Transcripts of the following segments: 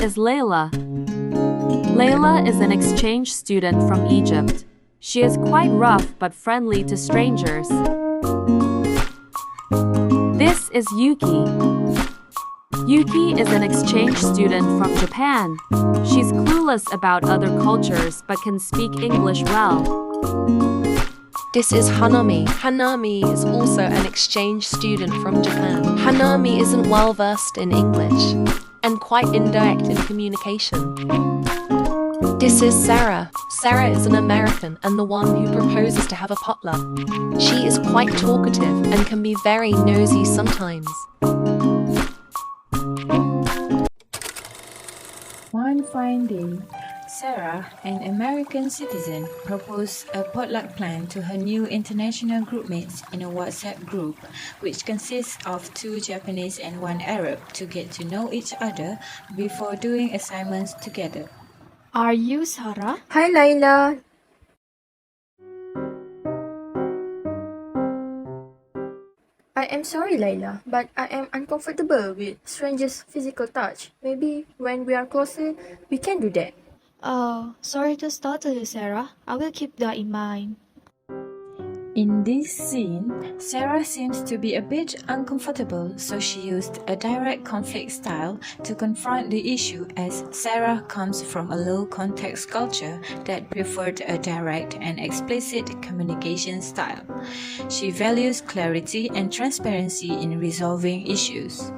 is Layla. Layla is an exchange student from Egypt. She is quite rough but friendly to strangers. This is Yuki. Yuki is an exchange student from Japan. She's clueless about other cultures but can speak English well. This is Hanami. Hanami is also an exchange student from Japan. Hanami isn't well versed in English and quite indirect in communication. This is Sarah. Sarah is an American and the one who proposes to have a potluck. She is quite talkative and can be very nosy sometimes. One fine day, Sarah, an American citizen, proposed a potluck plan to her new international groupmates in a WhatsApp group, which consists of 2 Japanese and 1 Arab, to get to know each other before doing assignments together. Are you Sarah? Hi, Laila. I am sorry, Laila, but I am uncomfortable with strangers' physical touch. Maybe when we are closer, we can do that. Oh, sorry to startle you, Sarah. I will keep that in mind. In this scene, Sarah seems to be a bit uncomfortable, so she used a direct conflict style to confront the issue, as Sarah comes from a low-context culture that preferred a direct and explicit communication style. She values clarity and transparency in resolving issues.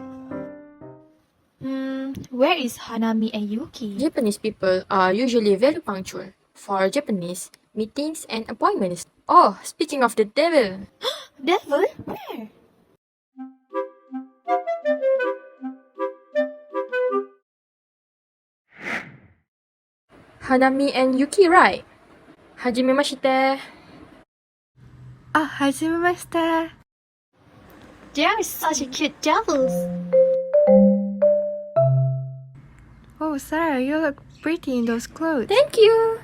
Where is Hanami and Yuki? Japanese people are usually very punctual. For Japanese, meetings and appointments. Oh, speaking of the devil. Devil? Where? Hanami and Yuki, right? Hajimemashite. Hajimemashite. They are such a cute devils. Oh, Sarah, you look pretty in those clothes. Thank you.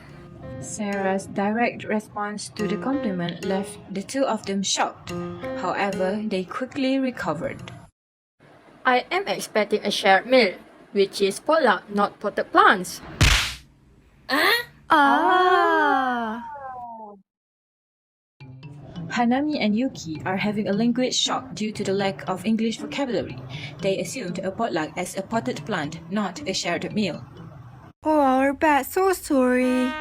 Sarah's direct response to the compliment left the 2 of them shocked. However, they quickly recovered. I am expecting a shared meal, which is potluck, not potted plants. Hanami and Yuki are having a language shock due to the lack of English vocabulary. They assumed a potluck as a potted plant, not a shared meal. Oh, our bad. So sorry.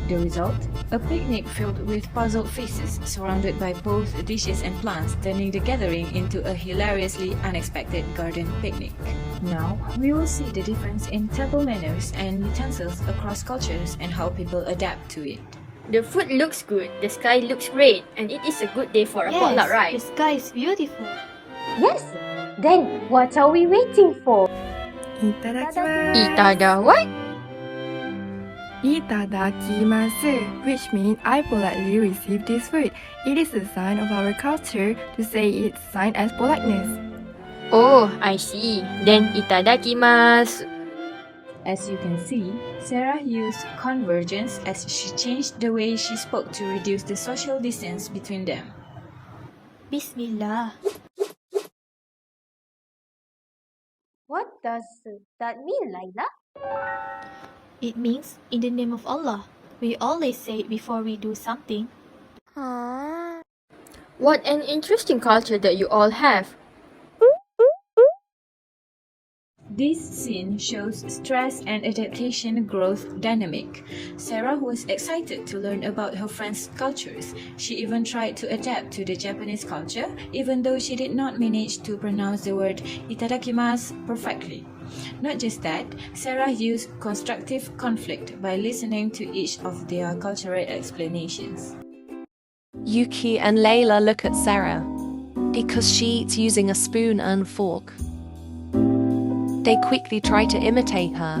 The result? A picnic filled with puzzled faces, surrounded by both dishes and plants, turning the gathering into a hilariously unexpected garden picnic. Now, we will see the difference in table manners and utensils across cultures and how people adapt to it. The food looks good, the sky looks great, and it is a good day for a potluck, right? The sky is beautiful. Yes. Then what are we waiting for? Itadakimasu. Itada what? Itadakimasu, which means I politely receive this food. It is a sign of our culture to say it's sign as politeness. Oh, I see. Then itadakimasu. As you can see, Sarah used convergence as she changed the way she spoke to reduce the social distance between them. Bismillah. What does that mean, Laila? It means in the name of Allah. We always say it before we do something. What an interesting culture that you all have. This scene shows stress and adaptation growth dynamic. Sarah was excited to learn about her friends' cultures. She even tried to adapt to the Japanese culture, even though she did not manage to pronounce the word itadakimasu perfectly. Not just that, Sarah used constructive conflict by listening to each of their cultural explanations. Yuki and Layla look at Sarah because she eats using a spoon and fork. They quickly try to imitate her,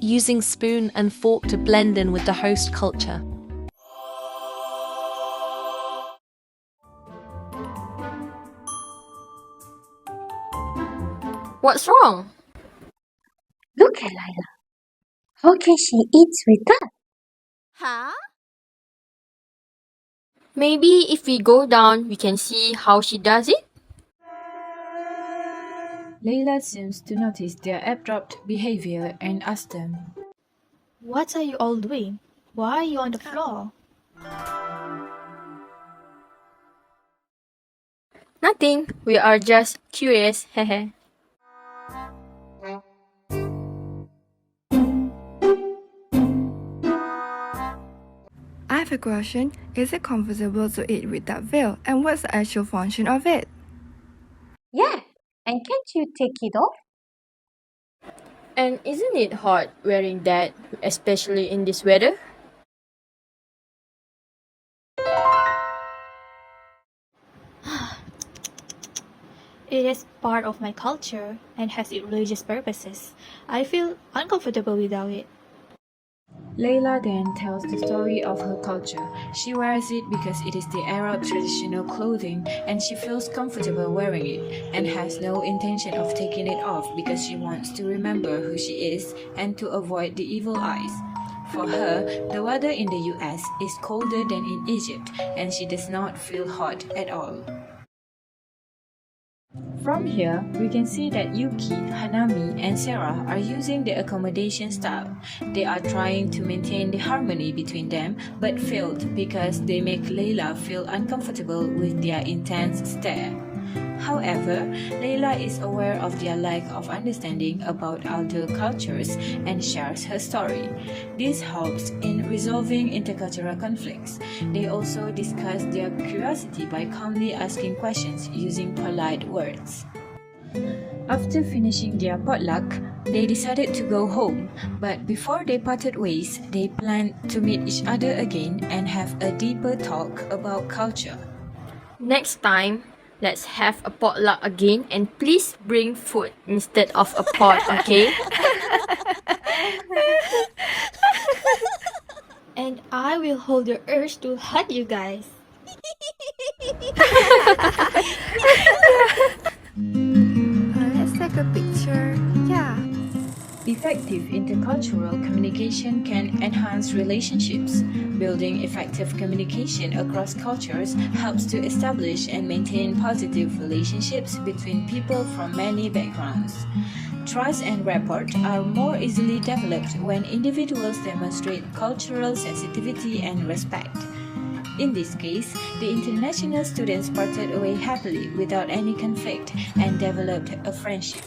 using spoon and fork to blend in with the host culture. What's wrong? Look at Laila. How can she eat with that? Maybe if we go down, we can see how she does it? Layla seems to notice their abrupt behavior and asks them, What are you all doing? Why are you on the floor? Nothing. We are just curious. Hehe. I have a question. Is it comfortable to eat without veil? And what's the actual function of it? Yeah, and can't you take it off? And isn't it hot wearing that, especially in this weather? It is part of my culture and has its religious purposes. I feel uncomfortable without it. Layla then tells the story of her culture. She wears it because it is the Arab traditional clothing and she feels comfortable wearing it and has no intention of taking it off because she wants to remember who she is and to avoid the evil eyes. For her, the weather in the US is colder than in Egypt and she does not feel hot at all. From here, we can see that Yuki, Hanami, and Sarah are using the accommodation style. They are trying to maintain the harmony between them, but failed because they make Layla feel uncomfortable with their intense stare. However, Layla is aware of their lack of understanding about other cultures and shares her story. This helps in resolving intercultural conflicts. They also discuss their curiosity by calmly asking questions using polite words. After finishing their potluck, they decided to go home, but before they parted ways, they planned to meet each other again and have a deeper talk about culture. Next time, let's have a potluck again and please bring food instead of a pot, okay? And I will hold your urge to hug you guys. Let's take a picture. Yeah. Effective intercultural communication can enhance relationships. Building effective communication across cultures helps to establish and maintain positive relationships between people from many backgrounds. Trust and rapport are more easily developed when individuals demonstrate cultural sensitivity and respect. In this case, the international students parted away happily without any conflict and developed a friendship.